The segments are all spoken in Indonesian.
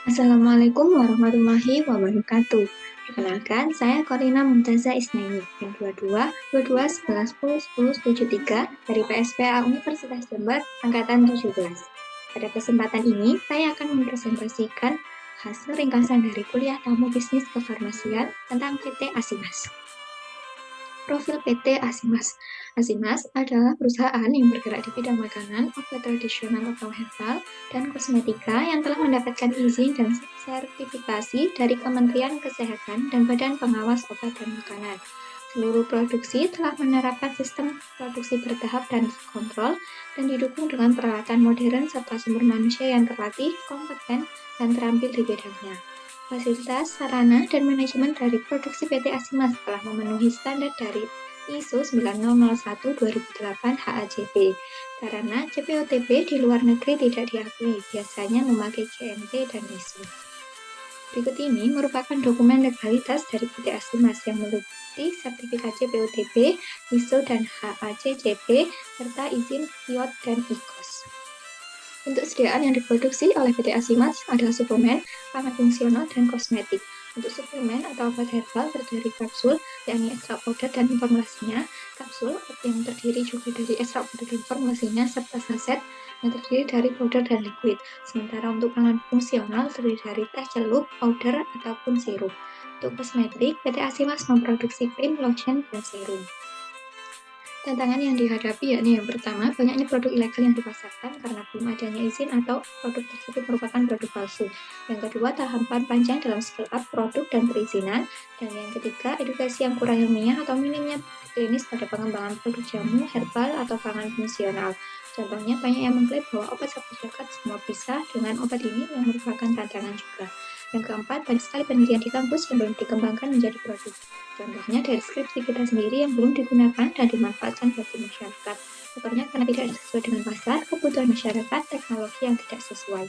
Assalamualaikum warahmatullahi wabarakatuh. Perkenalkan, saya Korina Mumtaza Isnaini, yang 22 22 11 10 10 73 dari PSPA Universitas Jember, Angkatan 17. Pada kesempatan ini, saya akan mempresentasikan hasil ringkasan dari kuliah tamu bisnis kefarmasian tentang PT Asimas. Profil PT Asimas. Asimas adalah perusahaan yang bergerak di bidang makanan, obat tradisional atau herbal, dan kosmetika yang telah mendapatkan izin dan sertifikasi dari Kementerian Kesehatan dan Badan Pengawas Obat dan Makanan. Seluruh produksi telah menerapkan sistem produksi bertahap dan kontrol dan didukung dengan peralatan modern serta sumber manusia yang terlatih, kompeten, dan terampil di bidangnya. Fasilitas, sarana, dan manajemen dari produksi PT Asimas telah memenuhi standar dari ISO 9001-2008 HACP, karena CPOTB di luar negeri tidak diakui, biasanya memakai GMP dan ISO. Berikut ini merupakan dokumen legalitas dari PT Asimas yang meliputi sertifikat CPOTB, ISO, dan HACCP, serta izin IOT dan IQOS. Untuk sediaan yang diproduksi oleh PT Asimas adalah suplemen, pangan fungsional, dan kosmetik. Untuk suplemen atau obat herbal terdiri kapsul, yakni ekstrak powder dan formulasinya, kapsul yang terdiri juga dari ekstrak powder dan formulasinya, serta saset yang terdiri dari powder dan liquid. Sementara untuk pangan fungsional terdiri dari teh celup, powder, ataupun sirup. Untuk kosmetik, PT Asimas memproduksi krim, lotion, dan serum. Tantangan yang dihadapi yakni yang pertama, banyaknya produk ilegal yang dipasarkan karena belum adanya izin atau produk tersebut merupakan produk palsu. Yang kedua, tahapan panjang dalam scale up produk dan perizinan. Dan yang ketiga, edukasi yang kurang ilmiah atau minimnya klinis pada pengembangan produk jamu, herbal, atau pangan fungsional. Contohnya, banyak yang mengklaim bahwa obat sapu jagat semua bisa dengan obat ini yang merupakan tantangan juga. Yang keempat, banyak sekali penelitian di kampus yang belum dikembangkan menjadi produk. Contohnya dari skripsi kita sendiri yang belum digunakan dan dimanfaatkan bagi masyarakat. Contohnya karena tidak sesuai dengan pasar, kebutuhan masyarakat, teknologi yang tidak sesuai.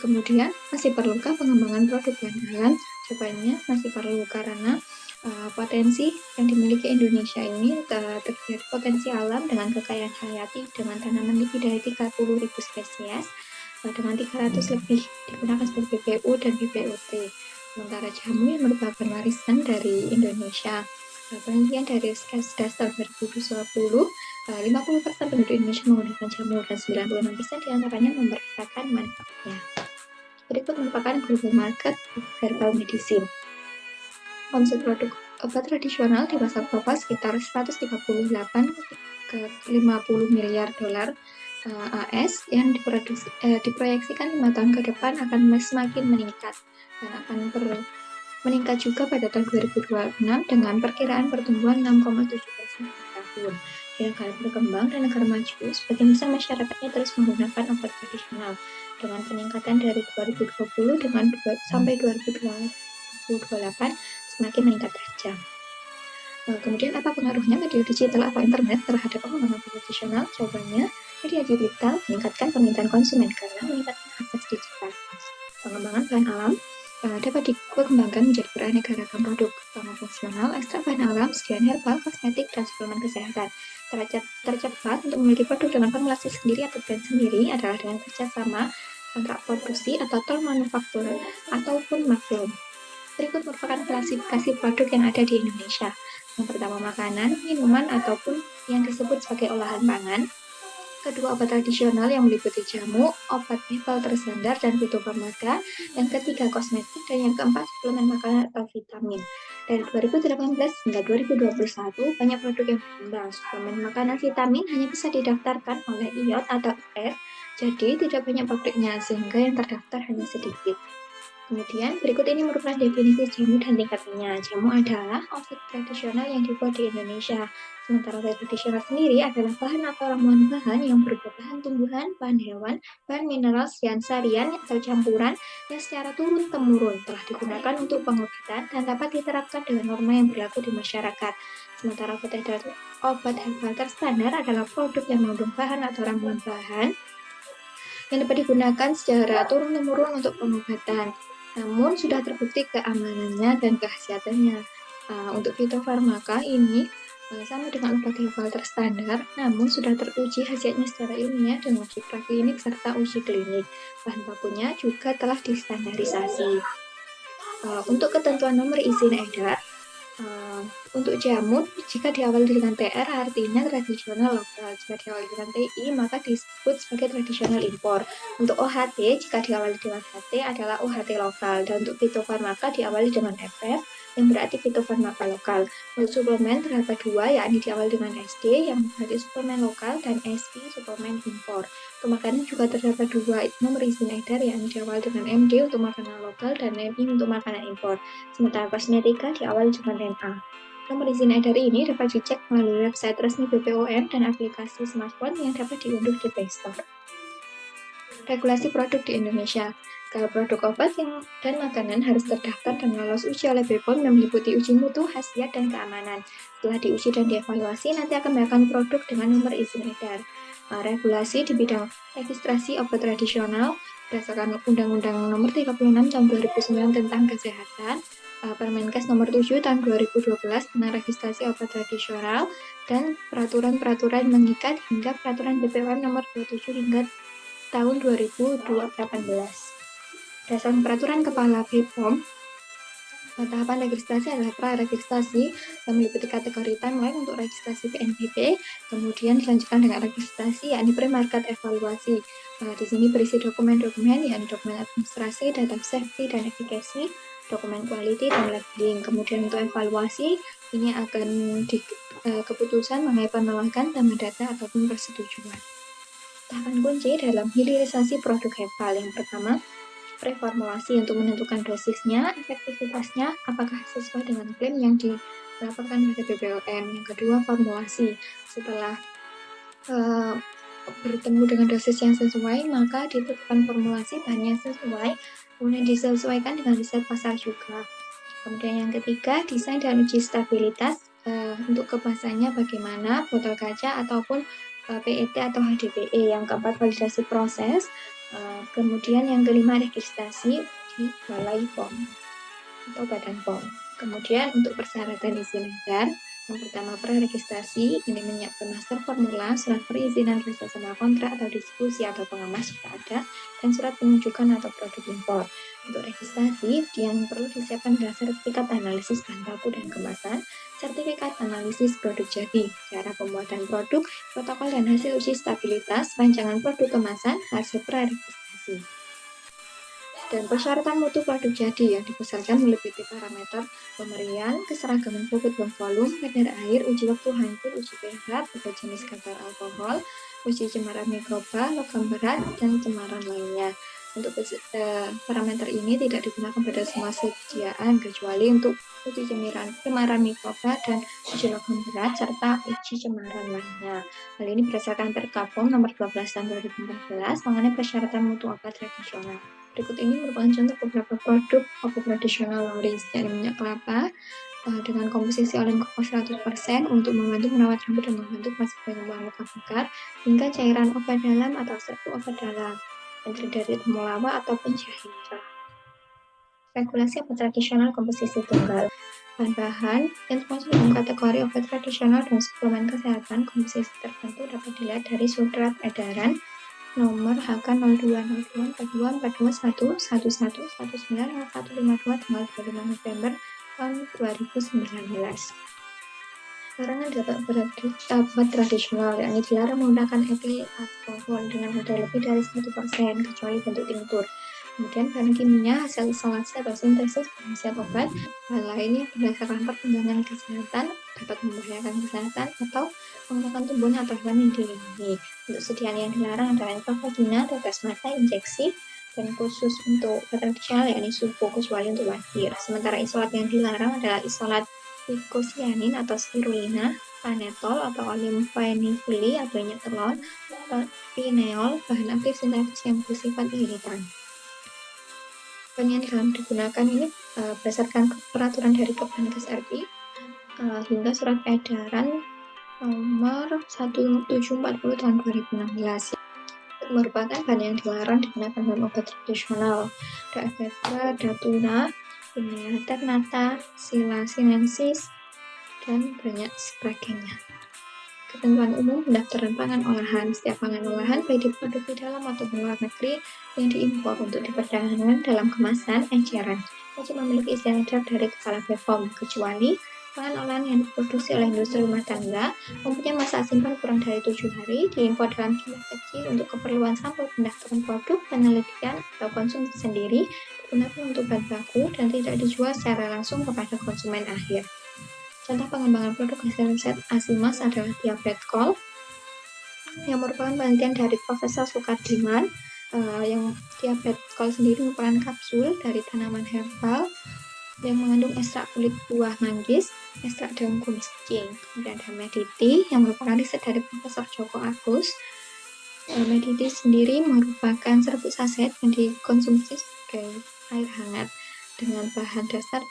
Kemudian, masih perlukah pengembangan produk bahan alam? Jawabannya masih perlu karena potensi yang dimiliki Indonesia ini terjadi potensi alam dengan kekayaan hayati dengan tanaman lebih dari 30.000 spesies dengan 300 lebih digunakan sebagai BPU dan BPOT. Sementara jamu yang merupakan warisan dari Indonesia. Penelitian dari Skesdas tahun 2020, 50% penduduk Indonesia menggunakan jamu dan 96% diantaranya merasakan manfaatnya. Berikut merupakan global market herbal medicine. Omset produk obat tradisional di pasar global sekitar 138 ke 50 miliar dolar AS yang diproyeksikan 5 tahun ke depan akan semakin meningkat dan akan meningkat juga pada tahun 2026 dengan perkiraan pertumbuhan 6,7% per tahun. Di negara berkembang dan negara maju, sebagian besar masyarakatnya terus menggunakan obat tradisional dengan peningkatan dari 2020 sampai 2028 semakin meningkat tajam. Kemudian apa pengaruhnya media digital atau internet terhadap pengembangan tradisional? Jawabannya, media digital meningkatkan permintaan konsumen karena meningkatkan akses digital. Pengembangan bahan alam dapat dikembangkan menjadi beraneka ragam produk pangan fungsional, ekstrak bahan alam, sediaan herbal, kosmetik, dan suplemen kesehatan. Tercepat untuk memiliki produk dengan formulasi sendiri atau brand sendiri adalah dengan kerjasama kontrak produksi atau tol manufaktur ataupun maklum. Berikut merupakan klasifikasi produk yang ada di Indonesia. Yang pertama, makanan, minuman, ataupun yang disebut sebagai olahan pangan. Kedua, obat tradisional yang meliputi jamu, obat herbal terstandar, dan fitofarmaka. Yang ketiga, kosmetik. Dan yang keempat, suplemen makanan atau vitamin. Dari 2018 hingga 2021, banyak produk yang berkembang. Suplemen makanan vitamin hanya bisa didaftarkan oleh IOT atau IF, jadi tidak banyak pabriknya, sehingga yang terdaftar hanya sedikit. Kemudian, berikut ini merupakan definisi jamu dan tingkatannya. Jamu adalah obat tradisional yang dibuat di Indonesia. Sementara obat tradisional sendiri adalah bahan atau ramuan bahan yang berupa bahan tumbuhan, bahan hewan, bahan mineral, sarian atau campuran yang secara turun-temurun telah digunakan untuk pengobatan dan dapat diterapkan dengan norma yang berlaku di masyarakat. Sementara obat herbal terstandar adalah produk yang mengandung bahan atau ramuan bahan yang dapat digunakan secara turun-temurun untuk pengobatan. Namun sudah terbukti keamanannya dan khasiatannya. Untuk fitofarmaka ini sama dengan obat herbal terstandar, namun sudah teruji hasilnya secara ilmiah dan uji praklinik serta uji klinik. Bahan bakunya juga telah distandarisasi. Untuk ketentuan nomor izin edar, untuk jamu, jika diawali dengan TR artinya tradisional lokal. Jika diawali dengan TI maka disebut sebagai tradisional impor. Untuk OHT, jika diawali dengan HT adalah OHT lokal. Dan untuk fitofarmaka diawali dengan FF, yang berarti fitofarmaka lokal. Untuk suplemen terdapat dua, yakni diawali dengan SD, yang berarti suplemen lokal, dan SI, suplemen impor. Untuk makanan juga terdapat dua nomor izin edar, yakni diawali dengan MD untuk makanan lokal dan MI untuk makanan impor. Sementara kosmetika diawali dengan NA. Nomor izin edar ini dapat dicek melalui website resmi BPOM dan aplikasi smartphone yang dapat diunduh di Play Store. Regulasi produk di Indonesia. Segala produk obat dan makanan harus terdaftar dan lolos uji oleh BPOM yang meliputi uji mutu, khasiat, dan keamanan. Setelah diuji dan dievaluasi, nanti akan mendapatkan produk dengan nomor izin edar. Regulasi di bidang registrasi obat tradisional berdasarkan Undang-Undang Nomor 36 Tahun 2009 tentang Kesehatan, Permenkes Nomor 7 Tahun 2012 tentang registrasi obat tradisional, dan peraturan-peraturan mengikat hingga peraturan BPOM Nomor 27 hingga tahun 2018. Berdasarkan peraturan Kepala BPOM, tahapan registrasi adalah pra-registrasi yang meliputi kategori timeline untuk registrasi PNBP, kemudian dilanjutkan dengan registrasi yakni pre-market evaluasi. Di sini berisi dokumen-dokumen yakni dokumen administrasi, data safety dan efficacy, dokumen quality dan labeling. Kemudian untuk evaluasi ini akan keputusan mengenai penolakan tambah data ataupun persetujuan. Tahapan kunci dalam hilirisasi produk herbal yang pertama, preformulasi untuk menentukan dosisnya, efektivitasnya, apakah sesuai dengan klaim yang dilaporkan pada BPOM. Yang kedua, formulasi. Setelah bertemu dengan dosis yang sesuai, maka ditentukan formulasi bahan yang sesuai, kemudian disesuaikan dengan riset pasar juga. Kemudian yang ketiga, desain dan uji stabilitas. Untuk kemasannya bagaimana, botol kaca ataupun PET atau HDPE. Yang keempat, validasi proses. Kemudian yang kelima, registrasi di Balai POM atau Badan POM. Kemudian untuk persyaratan izin edar, yang pertama pra-registrasi, ini menyiapkan master formula, surat perizinan kerjasama kontrak atau diskusi atau pengemas sudah ada, dan surat penunjukan atau produk impor. Untuk registrasi, yang perlu disiapkan adalah sertifikat analisis bahan baku dan kemasan, sertifikat analisis produk jadi, cara pembuatan produk, protokol dan hasil uji stabilitas, rancangan produk kemasan, hasil pra-registrasi. Dan persyaratan mutu produk jadi yang dibesarkan meliputi parameter pemberian, keseragaman bobot dan volume, kadar air, uji waktu hancur, uji pH, pada jenis kadar alkohol, uji cemaran mikroba, logam berat, dan cemaran lainnya. Untuk parameter ini tidak digunakan pada semua sediaan kecuali untuk uji cemaran mikroba dan uji logam berat serta uji cemaran lainnya. Hal ini berdasarkan Perkap POM nomor 12 tahun 2014 mengenai persyaratan mutu obat tradisional. Berikut ini merupakan contoh beberapa produk obat tradisional Lauris, yakni minyak kelapa dengan komposisi oleh 100% untuk membantu merawat rambut dan membantu penyembuhan luka bakar, hingga cairan obat dalam atau serbuk obat dalam yang terdiri dari temulawak ataupun jahe merah. Regulasi obat tradisional komposisi tunggal. Bahan-bahan yang termasuk dalam kategori obat tradisional dan suplemen kesehatan komposisi tertentu dapat dilihat dari surat edaran nomor HK 0202424111110152 tanggal 25 November tahun 2019. Larangan dapat obat tradisional, yakni dilarang menggunakan etil alkohol dengan kadar lebih dari 1% kecuali bentuk tinktur. Kemudian bahan kimia, hasil isolasi atau sintesis pengisian obat, hal lainnya berdasarkan pertimbangan kesehatan dapat membahayakan kesehatan atau menggunakan tumbuhan atau hewan yang dilindungi. Untuk sediaan yang dilarang adalah intravagina, tetes mata, injeksi, dan khusus untuk tradisional yakni supo kecuali untuk wajir. Sementara isolat yang dilarang adalah isolat vicosianin atau spirulina, panetol atau oleum phenylephyll atau minyak telon, pineol, bahan aktif sintetis yang bersifat iritan. Yang digunakan ini berdasarkan peraturan dari Kemenkes RI hingga surat edaran nomor 1740 tahun 2016 merupakan bahan yang dilarang digunakan dalam obat tradisional. Ada ephedra, datuna, Pineal ternata, Sila sinensis, dan banyak sebagainya. Ketentuan umum pendaftaran pangan olahan. Setiap pangan olahan, baik diproduksi dalam atau luar negeri, yang diimpor untuk diperdagangkan dalam kemasan eceran, wajib memiliki izin edar dari Kepala BPOM, kecuali pangan olahan yang diproduksi oleh industri rumah tangga, mempunyai masa simpan kurang dari 7 hari, diimpor dalam jumlah kecil untuk keperluan sampel pendaftaran produk, penelitian, atau konsumsi sendiri, digunakan untuk bahan baku, dan tidak dijual secara langsung kepada konsumen akhir. Contoh pengembangan produk hasil riset Asimas adalah Diabetkol, yang merupakan penelitian dari Profesor Sukardiman. Yang Diabetkol sendiri merupakan kapsul dari tanaman herbal yang mengandung ekstrak kulit buah manggis, ekstrak daun kumis kucing. Kemudian ada Mediti yang merupakan riset dari Profesor Joko Agus. Mediti sendiri merupakan serbuk saset yang dikonsumsi sebagai air hangat dengan bahan dasar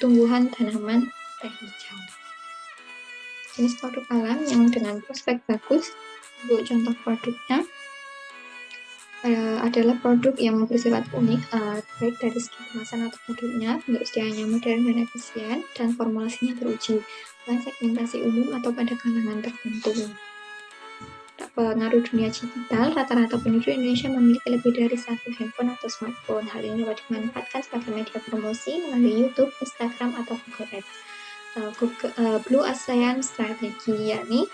tumbuhan tanaman teh hijau. Jenis produk alam yang dengan prospek bagus, untuk contoh produknya adalah produk yang bersifat unik, baik dari segi kemasan atau produknya, bentuk sedianya modern dan efisien, dan formulasinya teruji dengan segmentasi umum atau pada kalangan tertentu. Pengaruh dunia digital, rata-rata penduduk Indonesia memiliki lebih dari satu handphone atau smartphone. Hal ini dapat dimanfaatkan sebagai media promosi melalui YouTube, Instagram, atau Google Ads. Blue Ocean Strategy, yakni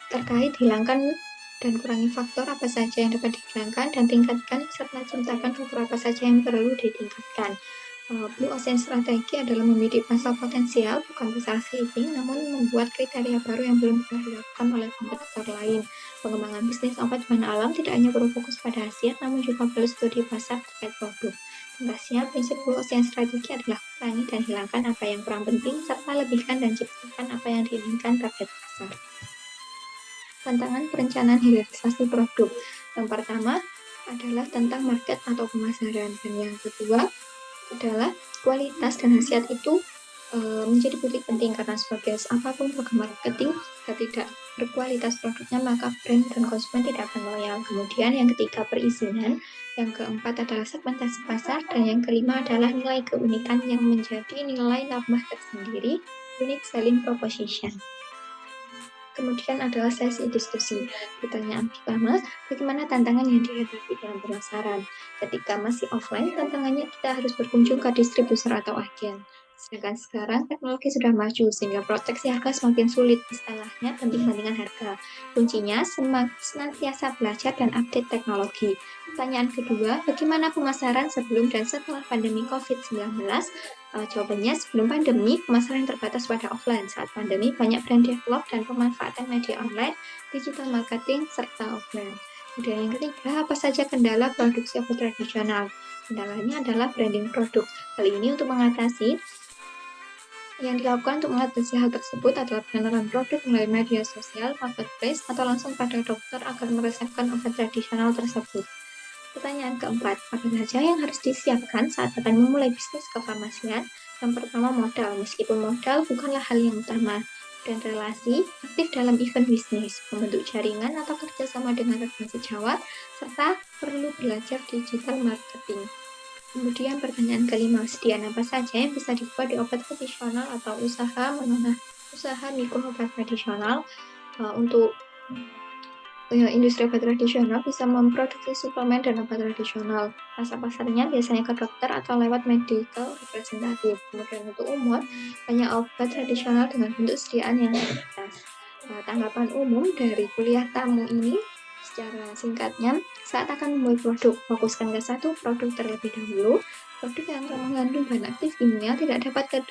terkait hilangkan dan kurangi faktor apa saja yang dapat dihilangkan dan tingkatkan serta ciptakan faktor apa saja yang perlu ditingkatkan. Blue Ocean Strategy adalah membidik pasar potensial, bukan pasar sleeping, namun membuat kriteria baru yang belum pernah dilakukan oleh kompetitor lain. Pengembangan bisnis obat bahan alam tidak hanya berfokus pada hasil, namun juga perlu studi pasar terkait produk. Tugasnya, prinsip Blue Ocean Strategy adalah kurangi dan hilangkan apa yang kurang penting, serta lebihkan dan ciptakan apa yang diinginkan target pasar. Tantangan perencanaan hilirisasi produk. Yang pertama adalah tentang market atau pemasaran, dan yang kedua adalah kualitas dan khasiat itu menjadi titik penting, karena sebagai apapun program marketing, jika tidak berkualitas produknya maka brand dan konsumen tidak akan loyal. Kemudian yang ketiga perizinan, yang keempat adalah segmentasi pasar, dan yang kelima adalah nilai keunikan yang menjadi nilai lambah tersendiri, unique selling proposition. Kemudian adalah sesi diskusi. Pertanyaan pertama, bagaimana tantangan yang dihadapi dalam pemasaran? Ketika masih offline, tantangannya kita harus berkunjung ke distributor atau agen. Sedangkan sekarang teknologi sudah maju sehingga proteksi harga semakin sulit, istilahnya banding-bandingan harga. Kuncinya senantiasa belajar dan update teknologi. Pertanyaan kedua, bagaimana pemasaran sebelum dan setelah pandemi COVID-19? Jawabannya, sebelum pandemi, pemasaran terbatas pada offline. Saat pandemi, banyak brand develop dan pemanfaatan media online, digital marketing, serta offline. Kemudian yang ketiga, apa saja kendala produksi obat tradisional? Kendalanya adalah branding produk. Hal ini untuk mengatasi yang dilakukan untuk mengatasi hal tersebut adalah pengenalan produk melalui media sosial, marketplace, atau langsung pada dokter agar meresepkan obat tradisional tersebut. Pertanyaan keempat, apa saja yang harus disiapkan saat akan memulai bisnis kefarmasian? Yang pertama, modal. Meskipun modal bukanlah hal yang utama. Dan relasi, aktif dalam event bisnis, membentuk jaringan atau kerjasama dengan rekan sejawat, serta perlu belajar digital marketing. Kemudian pertanyaan kelima, sediaan apa saja yang bisa dibuat di obat tradisional atau usaha mikro obat tradisional untuk industri obat tradisional bisa memproduksi suplemen dan obat tradisional. Pasar pasarnya biasanya ke dokter atau lewat medical representative. Kemudian untuk umur, banyak obat tradisional dengan bentuk sediaan yang terbatas. Tanggapan umum dari kuliah tamu ini secara singkatnya, saat akan membuat produk, fokuskan ke satu produk terlebih dahulu. Produk yang mengandung bahan aktif kimia tidak dapat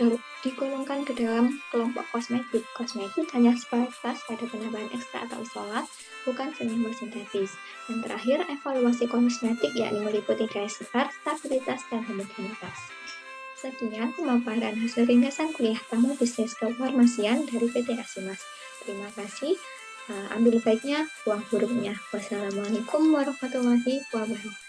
digolongkan ke dalam kelompok kosmetik. Kosmetik hanya sebatas pada penambahan ekstrak atau isolat, bukan sumber sintetis. Dan terakhir, evaluasi kosmetik yakni meliputi daya sebar, stabilitas, dan homogenitas. Sekian pemaparan hasil ringkasan kuliah tamu bisnis kefarmasian dari PT Asimas. Terima kasih. Ambil baiknya, buang buruknya. Wassalamualaikum warahmatullahi wabarakatuh.